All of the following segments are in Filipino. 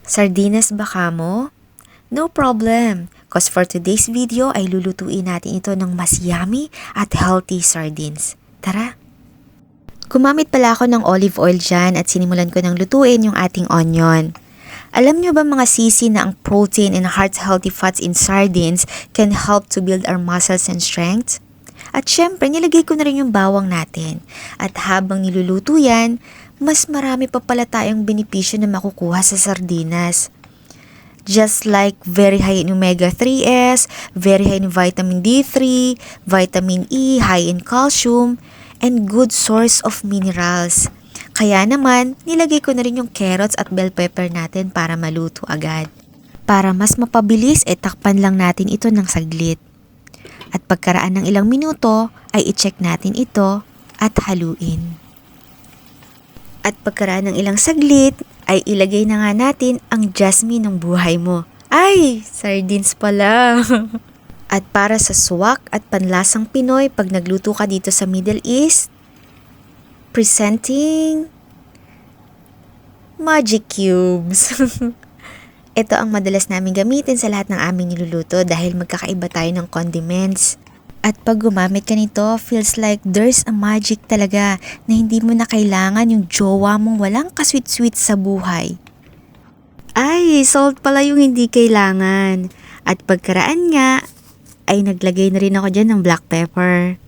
Sardinas ba kamo? No problem, cause for today's video ay lulutuin natin ito ng mas yummy at healthy sardines. Tara! Gumamit pala ako ng olive oil dyan at sinimulan ko ng lutuin yung ating onion. Alam nyo ba mga sisi na ang protein and heart-healthy fats in sardines can help to build our muscles and strength? At syempre, nilagay ko na rin yung bawang natin. At habang niluluto yan, mas marami pa pala tayong benepisyo na makukuha sa sardinas. Just like very high in omega-3s, very high in vitamin D3, vitamin E, high in calcium, and good source of minerals. Kaya naman, nilagay ko na rin yung carrots at bell pepper natin para maluto agad. Para mas mapabilis, takpan lang natin ito ng saglit. At pagkaraan ng ilang minuto, ay i-check natin ito at haluin. At pagkaraan ng ilang saglit, ay ilagay na nga natin ang jasmine ng buhay mo. Ay, sardines pala! At para sa swak at panlasang Pinoy pag nagluto ka dito sa Middle East, presenting magic cubes. Ito ang madalas namin gamitin sa lahat ng aming niluluto dahil magkakaiba tayo ng condiments. At pag gumamit ka nito, feels like there's a magic talaga na hindi mo na kailangan yung jowa mong walang kasweet-sweet sa buhay. Ay, salt pala yung hindi kailangan. At pagkaraan nga, ay naglagay na rin ako dyan ng black pepper.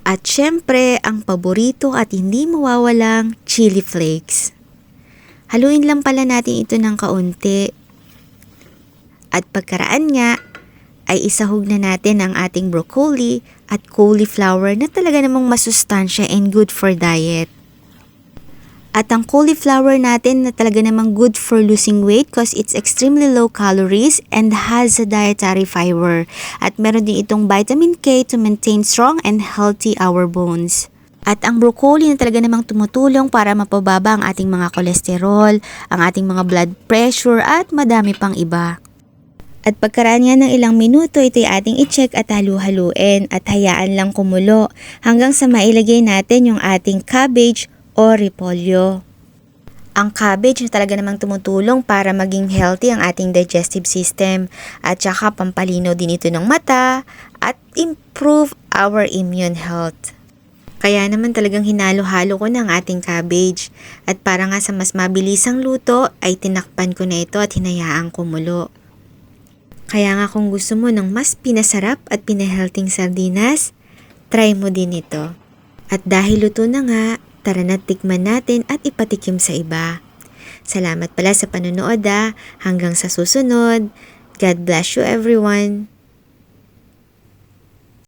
At syempre, ang paborito at hindi mawawalang chili flakes. Haluin lang pala natin ito ng kaunti. At pagkaraan nga, ay isahog na natin ang ating broccoli at cauliflower na talaga namang masustansya and good for diet. At ang cauliflower natin na talaga namang good for losing weight cause it's extremely low calories and has a dietary fiber. At meron din itong vitamin K to maintain strong and healthy our bones. At ang broccoli na talaga namang tumutulong para mapababa ang ating mga kolesterol, ang ating mga blood pressure at madami pang iba. At pagkaraan nga ng ilang minuto, ito'y ating i-check at halu-haluin at hayaan lang kumulo hanggang sa mailagay natin yung ating cabbage o repolyo. Ang cabbage na talaga namang tumutulong para maging healthy ang ating digestive system at saka pampalinaw din ito ng mata at improve our immune health. Kaya naman talagang hinalo-halo ko ng ating cabbage at para nga sa mas mabilisang luto ay tinakpan ko na ito at hinayaan kumulo. Kaya nga kung gusto mo ng mas pinasarap at pinahealthing sardinas, try mo din ito. At dahil luto na nga, tara na tikman natin at ipatikim sa iba. Salamat pala sa panonood hanggang sa susunod. God bless you everyone.